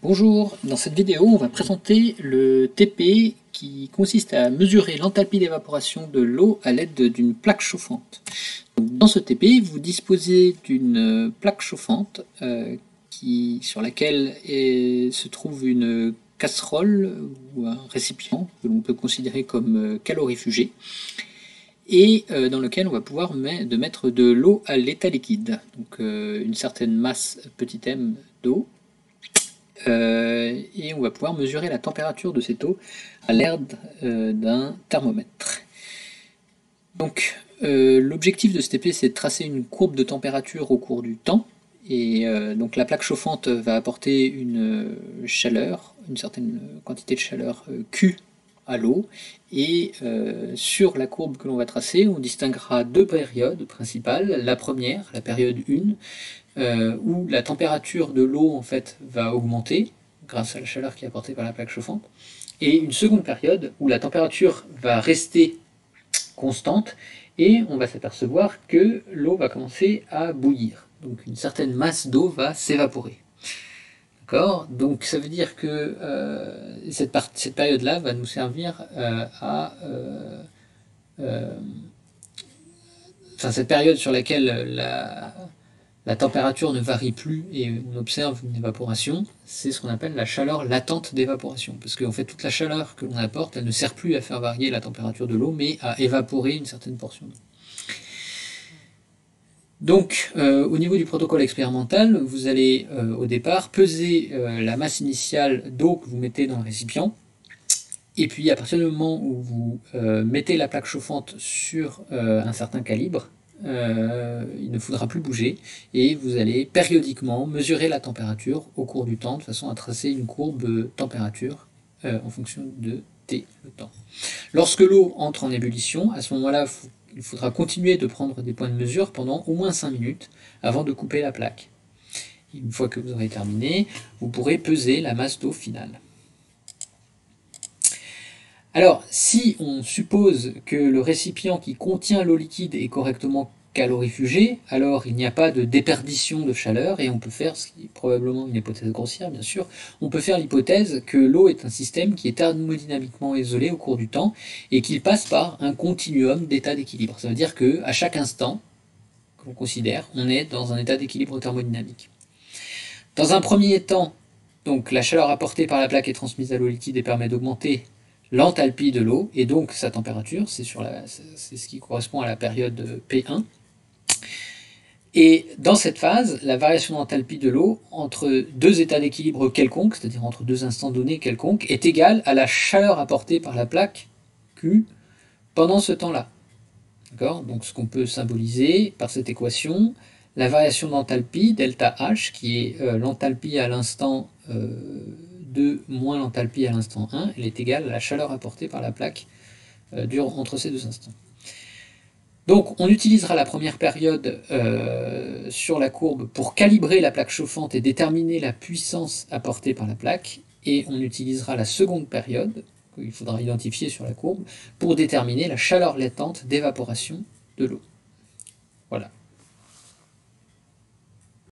Bonjour, dans cette vidéo on va présenter le TP qui consiste à mesurer l'enthalpie d'évaporation de l'eau à l'aide d'une plaque chauffante. Donc, dans ce TP, vous disposez d'une plaque chauffante sur laquelle se trouve une casserole ou un récipient que l'on peut considérer comme calorifugé et dans lequel on va pouvoir mettre de l'eau à l'état liquide, donc une certaine masse petit m d'eau. Et on va pouvoir mesurer la température de cette eau à l'aide d'un thermomètre. Donc l'objectif de ce TP, c'est de tracer une courbe de température au cours du temps, et donc la plaque chauffante va apporter une chaleur, une certaine quantité de chaleur Q à l'eau, et sur la courbe que l'on va tracer, on distinguera deux périodes principales. La première, la période 1, où la température de l'eau en fait va augmenter grâce à la chaleur qui est apportée par la plaque chauffante, et une seconde période où la température va rester constante et on va s'apercevoir que l'eau va commencer à bouillir. Donc une certaine masse d'eau va s'évaporer. D'accord ? Donc ça veut dire que cette période-là va nous servir cette période sur laquelle la température ne varie plus et on observe une évaporation, c'est ce qu'on appelle la chaleur latente d'évaporation. Parce qu'en fait, toute la chaleur que l'on apporte, elle ne sert plus à faire varier la température de l'eau, mais à évaporer une certaine portion d'eau. Donc, au niveau du protocole expérimental, vous allez au départ peser la masse initiale d'eau que vous mettez dans le récipient, et puis à partir du moment où vous mettez la plaque chauffante sur un certain calibre, il ne faudra plus bouger, et vous allez périodiquement mesurer la température au cours du temps, de façon à tracer une courbe température en fonction de T, le temps. Lorsque l'eau entre en ébullition, à ce moment-là, il faudra continuer de prendre des points de mesure pendant au moins 5 minutes avant de couper la plaque. Une fois que vous aurez terminé, vous pourrez peser la masse d'eau finale. Alors, si on suppose que le récipient qui contient l'eau liquide est correctement calorifugé, alors il n'y a pas de déperdition de chaleur, et on peut faire, ce qui est probablement une hypothèse grossière bien sûr, on peut faire l'hypothèse que l'eau est un système qui est thermodynamiquement isolé au cours du temps, et qu'il passe par un continuum d'état d'équilibre. Ça veut dire qu'à chaque instant qu'on considère, on est dans un état d'équilibre thermodynamique. Dans un premier temps, donc, la chaleur apportée par la plaque est transmise à l'eau liquide et permet d'augmenter l'enthalpie de l'eau, et donc sa température, c'est ce qui correspond à la période P1. Et dans cette phase, la variation d'enthalpie de l'eau entre deux états d'équilibre quelconques, c'est-à-dire entre deux instants donnés quelconques, est égale à la chaleur apportée par la plaque Q pendant ce temps-là. D'accord ? Donc ce qu'on peut symboliser par cette équation, la variation d'enthalpie, delta H, qui est l'enthalpie à l'instant 2 moins l'enthalpie à l'instant 1, elle est égale à la chaleur apportée par la plaque entre ces deux instants. Donc on utilisera la première période sur la courbe pour calibrer la plaque chauffante et déterminer la puissance apportée par la plaque, et on utilisera la seconde période, qu'il faudra identifier sur la courbe, pour déterminer la chaleur latente d'évaporation de l'eau. Voilà.